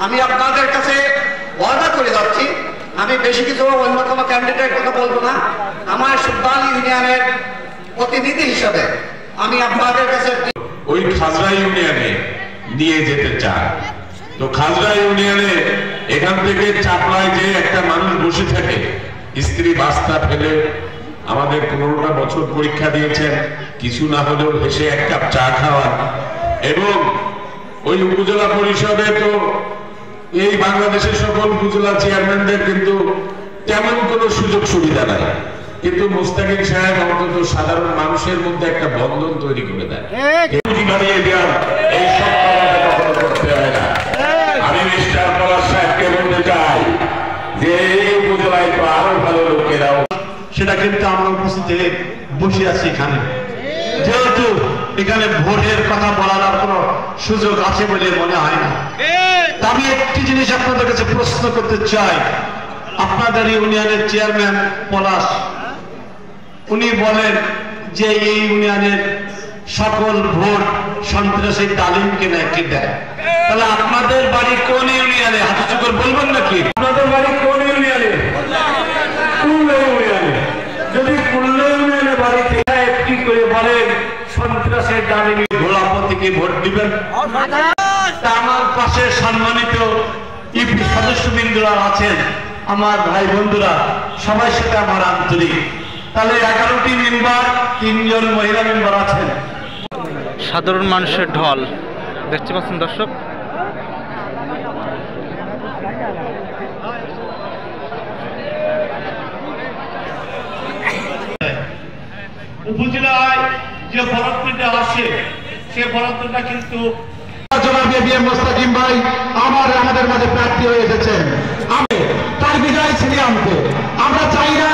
আমি আপনাদের কাছে ওয়াদা করে যাচ্ছি, আমি বেশি কিছু অন্য কোনো ক্যান্ডিডেটের কথা বলবো না। আমার সুলতান ইউনিয়নের প্রতিনিধি হিসাবে আমি আপনাদের কাছে ওই খাজরা ইউনিয়নে নিয়ে যেতে চাই। তো খাজরা ইউনিয়নে এখান থেকে চাপড়ায় যে একটা মানুষ বসে থাকে, স্ত্রী বাস্তা ফেলে, আমাদের 15টা বছর পরীক্ষা দিয়েছেন, কিছু না হলেও এসে এক কাপ চা খাওয়া। এবং ওই উপজেলা পরিষদে তো এই বাংলাদেশের সকল উপজেলা চেয়ারম্যানদের কিন্তু তেমন কোনো সুযোগ সুবিধা নাই, কিন্তু মোস্তাকিম সাহেব অন্তত সাধারণ মানুষের মধ্যে একটা বন্ধন তৈরি করে দেয়। এই সব কখনো করতে হয় না। আমি মিস্টার পলাশ সাহেবকে বলতে চাই যে এই উপজেলায় তো আরো ভালো লোকেরাও, সেটা কিন্তু আমরা উপস্থিত হয়ে বসে আছি এখানে। যেহেতু এখানে ভোটের কথা বলার আর কোনো সুযোগ আছে বলে মনে হয় না। আমি একটি জিনিস আপনাদের কাছে প্রশ্ন করতে চাই। আপনাদের ইউনিয়নের চেয়ারম্যান পলাশ, উনি বলেন যে এই ইউনিয়নের সকল ভোট সন্ত্রাসী তালিমকে নাকি দেয়। তাহলে আপনাদের বাড়ি কোন ইউনিয়নে? হাতে চুকর বলবেন নাকি? আপনাদের বাড়ি কোন ইউনিয়নে? কুল্লা ইউনিয়নে। যদি কুল্লা ইউনিয়নে বাড়িতে একটি করে বলেন সন্ত্রাসের তালিমি গোলাপতিকে ভোট দিবেন। আমার পাশে সম্মানিত ইউপি সদস্যবৃন্দরা আছেন, আমার ভাই বন্ধুরা, সবাই সাথে আমার আন্তরিক। তাহলে 11টি মেম্বার, 3 জন মহিলা মেম্বার আছেন। সাধারণ মানুষের ঢল দেখতে পাচ্ছেন দর্শক। উপজেলায় যে বরাদ্দটা আসে, সে বরাদ্দটা কিন্তু মোস্তাকিম ভাই আমাদের মাঝে প্রার্থী হয়ে এসেছেন। আমি তার বিজয় ছিনিয়ে আনতে আমরা চাই না